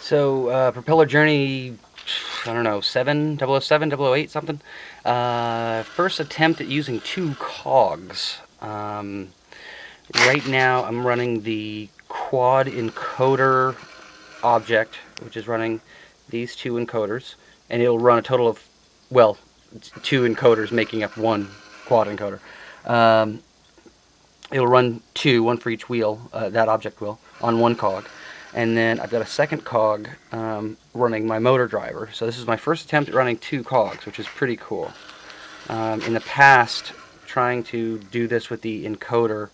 Propeller Journey, I don't know, 007, 008, something. First attempt at using two cogs. Right now I'm running the quad encoder object, which is running these two encoders, and it'll run a total of, well, two encoders making up one quad encoder. It'll run two, one for each wheel, that object will, on one cog. And then I've got a second cog running my motor driver. So this is my first attempt at running two cogs, which is pretty cool. In the past, trying to do this with the encoder,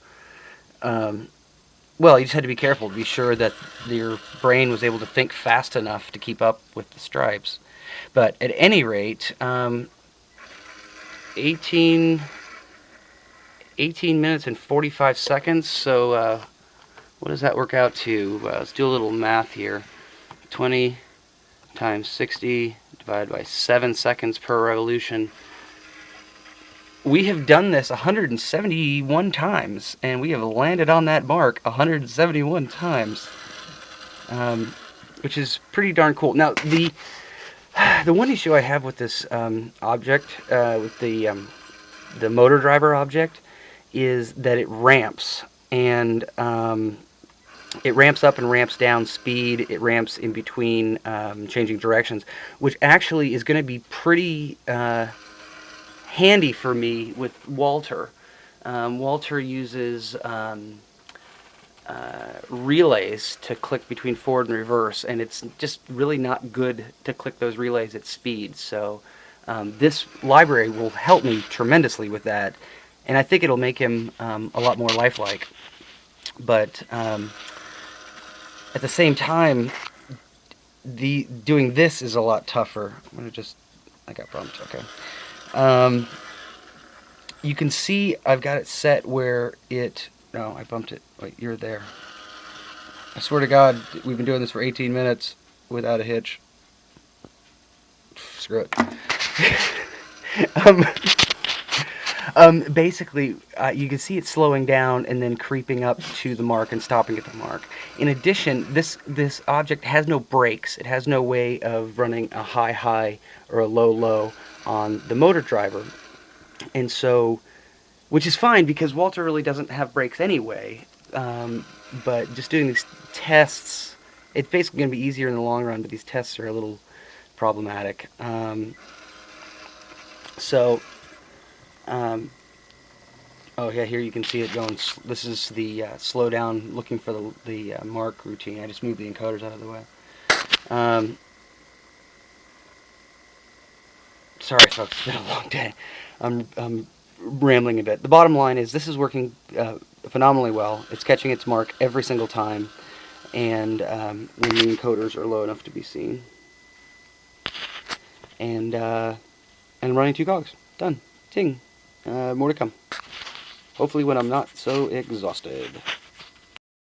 well, you just had to be careful to be sure that your brain was able to think fast enough to keep up with the stripes. But at any rate, 18 minutes and 45 seconds, so what does that work out to? Let's do a little math here. 20 times 60 divided by 7 seconds per revolution. We have done this 171 times, and we have landed on that mark 171 times, which is pretty darn cool. Now, the one issue I have with this object, with the motor driver object, is that it ramps, and it ramps up and ramps down speed. It ramps in between changing directions, which actually is going to be pretty handy for me with Walter. Walter uses relays to click between forward and reverse, and it's just really not good to click those relays at speed. So this library will help me tremendously with that, and I think it'll make him a lot more lifelike. But at the same time, doing this is a lot tougher. I got bumped, okay. You can see I've got it set where no, I bumped it. Wait, you're there. I swear to God, we've been doing this for 18 minutes without a hitch. Screw it. Basically, you can see it slowing down and then creeping up to the mark and stopping at the mark. In addition, this object has no brakes. It has no way of running a high or a low on the motor driver. And so, which is fine because Walter really doesn't have brakes anyway. But just doing these tests, it's basically going to be easier in the long run, but these tests are a little problematic. Oh yeah, here you can see it going. This is the slow down, looking for the mark routine. I just moved the encoders out of the way. Sorry folks, it's been a long day. I'm rambling a bit. The bottom line is this is working phenomenally well. It's catching its mark every single time, and when the encoders are low enough to be seen. And running two cogs. Done. Ting. More to come. Hopefully when I'm not so exhausted.